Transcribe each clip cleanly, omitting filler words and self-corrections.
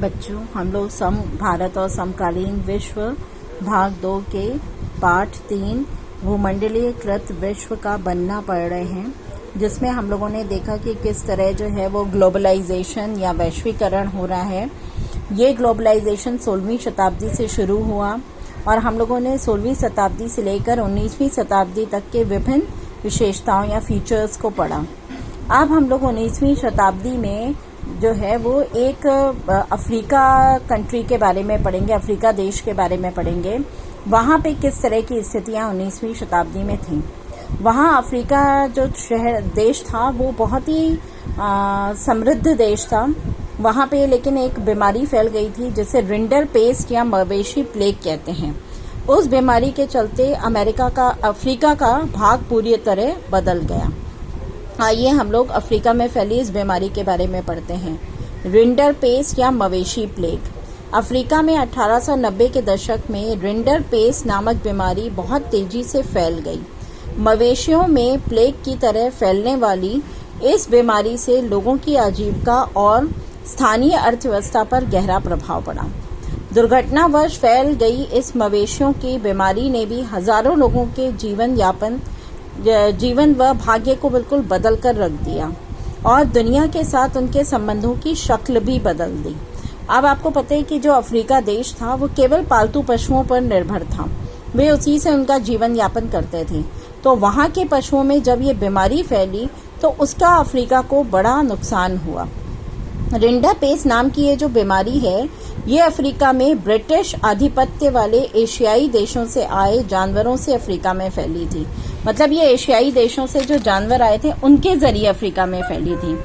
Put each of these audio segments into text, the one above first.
बच्चों, हम लोग भारत और समकालीन विश्व भाग 2 के पाठ 3 भूमंडलीकृत विश्व का बनना पढ़ रहे हैं, जिसमें हम लोगों ने देखा कि किस तरह जो है वो ग्लोबलाइजेशन या वैश्वीकरण हो रहा है। ये ग्लोबलाइजेशन 16वीं शताब्दी से शुरू हुआ और हम लोगों ने 16वीं शताब्दी से लेकर 19वीं शताब्दी तक के विभिन्न विशेषताओं या फीचर्स को पढ़ा। अब हम लोग 19वीं शताब्दी में जो है वो एक अफ्रीका कंट्री के बारे में पढ़ेंगे, अफ्रीका देश के बारे में पढ़ेंगे। वहाँ पे किस तरह की स्थितियाँ 19वीं शताब्दी में थी। वहाँ अफ्रीका जो देश था वो बहुत ही समृद्ध देश था। वहाँ पे लेकिन एक बीमारी फैल गई थी जिसे रिंडर पेस्ट या मवेशी प्लेग कहते हैं। उस बीमारी के चलते अफ्रीका का भाग पूरी तरह बदल गया। आइए हम लोग अफ्रीका में फैली इस बीमारी के बारे में पढ़ते हैं। रिंडर पेस्ट या मवेशी प्लेग। अफ्रीका में 1890 के दशक में रिंडर पेस्ट नामक बीमारी बहुत तेजी से फैल गई। मवेशियों में प्लेग की तरह फैलने वाली इस बीमारी से लोगों की आजीविका और स्थानीय अर्थव्यवस्था पर गहरा प्रभाव पड़ा। दुर्घटनावश फैल गई इस मवेशियों की बीमारी ने भी हजारों लोगों के जीवन व भाग्य को बिल्कुल बदल कर रख दिया और दुनिया के साथ उनके संबंधों की शक्ल भी बदल दी। अब आपको पता है कि जो अफ्रीका देश था वो केवल पालतू पशुओं पर निर्भर था। वे उसी से उनका जीवन यापन करते थे। तो वहाँ के पशुओं में जब ये बीमारी फैली तो उसका अफ्रीका को बड़ा नुकसान हुआ। रिंडर पेस्ट नाम की ये जो बीमारी है ये अफ्रीका में ब्रिटिश आधिपत्य वाले एशियाई देशों से आए जानवरों से अफ्रीका में फैली थी। मतलब ये एशियाई देशों से जो जानवर आए थे उनके जरिए अफ्रीका में फैली थी।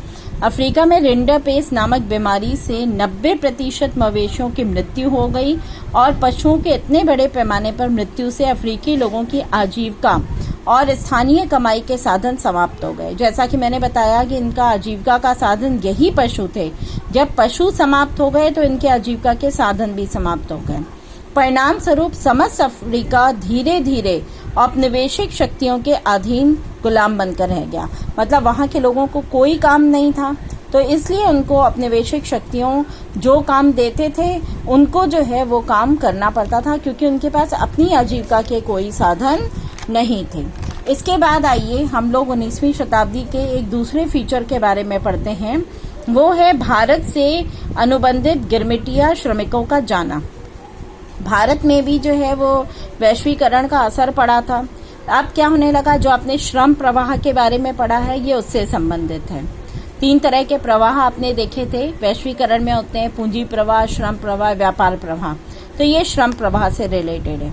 अफ्रीका में रिंडर पेस्ट नामक बीमारी से 90% मवेशियों की मृत्यु हो गई और पशुओं के इतने बड़े पैमाने पर मृत्यु से अफ्रीकी लोगों की आजीविका और स्थानीय कमाई के साधन समाप्त हो गए। जैसा कि मैंने बताया कि इनका आजीविका का साधन यही पशु थे। जब पशु समाप्त हो गए तो इनके आजीविका के साधन भी समाप्त हो गए। परिणाम स्वरूप समस्त अफ्रीका धीरे धीरे औपनिवेशिक शक्तियों के अधीन गुलाम बनकर रह गया। मतलब वहाँ के लोगों को कोई काम नहीं था, तो इसलिए उनको औपनिवेशिक शक्तियों जो काम देते थे उनको जो है वो काम करना पड़ता था, क्योंकि उनके पास अपनी आजीविका के कोई साधन नहीं थे। इसके बाद आइए हम लोग 19वीं शताब्दी के एक दूसरे फीचर के बारे में पढ़ते हैं। वो है भारत से अनुबंधित गिरमिटिया श्रमिकों का जाना। भारत में भी जो है वो वैश्वीकरण का असर पड़ा था। अब क्या होने लगा, जो आपने श्रम प्रवाह के बारे में पढ़ा है ये उससे संबंधित है। 3 तरह के प्रवाह आपने देखे थे वैश्वीकरण में होते हैं, पूंजी प्रवाह, श्रम प्रवाह, व्यापार प्रवाह। तो ये श्रम प्रवाह से रिलेटेड है।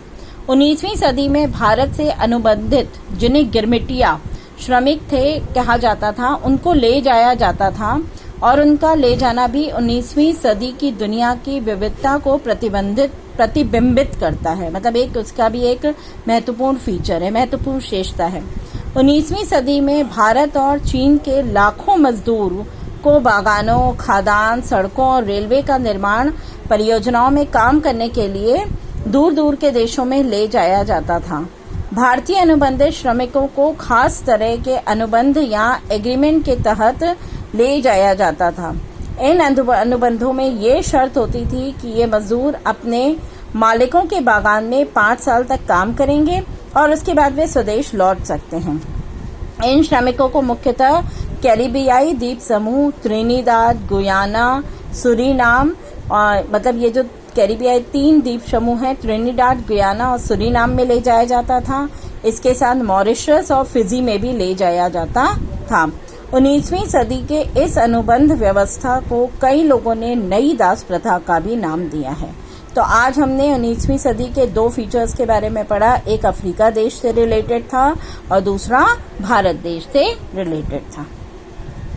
19वीं सदी में भारत से अनुबंधित जिन्हें गिरमिटिया श्रमिक थे कहा जाता था, उनको ले जाया जाता था और उनका ले जाना भी 19वीं सदी की दुनिया की विविधता को प्रतिबिंबित करता है। मतलब उसका भी एक महत्वपूर्ण फीचर है, महत्वपूर्ण विशेषता है। 19वीं सदी में भारत और चीन के लाखों मजदूर को बागानों, खादान, सड़कों और रेलवे का निर्माण परियोजनाओं में काम करने के लिए दूर दूर के देशों में ले जाया जाता था। भारतीय अनुबंधित श्रमिकों को खास तरह के अनुबंध या एग्रीमेंट के तहत ले जाया जाता था। इन अनुबंधों में ये शर्त होती थी कि ये मजदूर अपने मालिकों के बागान में 5 साल तक काम करेंगे और उसके बाद वे स्वदेश लौट सकते हैं। इन श्रमिकों को मुख्यतः कैरिबियाई द्वीप समूह, त्रिनिदाद, गुयाना, सुरीनाम और मतलब ये जो कैरिबियाई 3 द्वीप समूह हैं, त्रिनिदाद, गुयाना और सुरीनाम में ले जाया जाता था। इसके साथ मॉरिशस और फिजी में भी ले जाया जाता था। 19वीं सदी के इस अनुबंध व्यवस्था को कई लोगों ने नई दास प्रथा का भी नाम दिया है। तो आज हमने 19वीं सदी के 2 फीचर्स के बारे में पढ़ा। एक अफ्रीका देश से रिलेटेड था और दूसरा भारत देश से रिलेटेड था।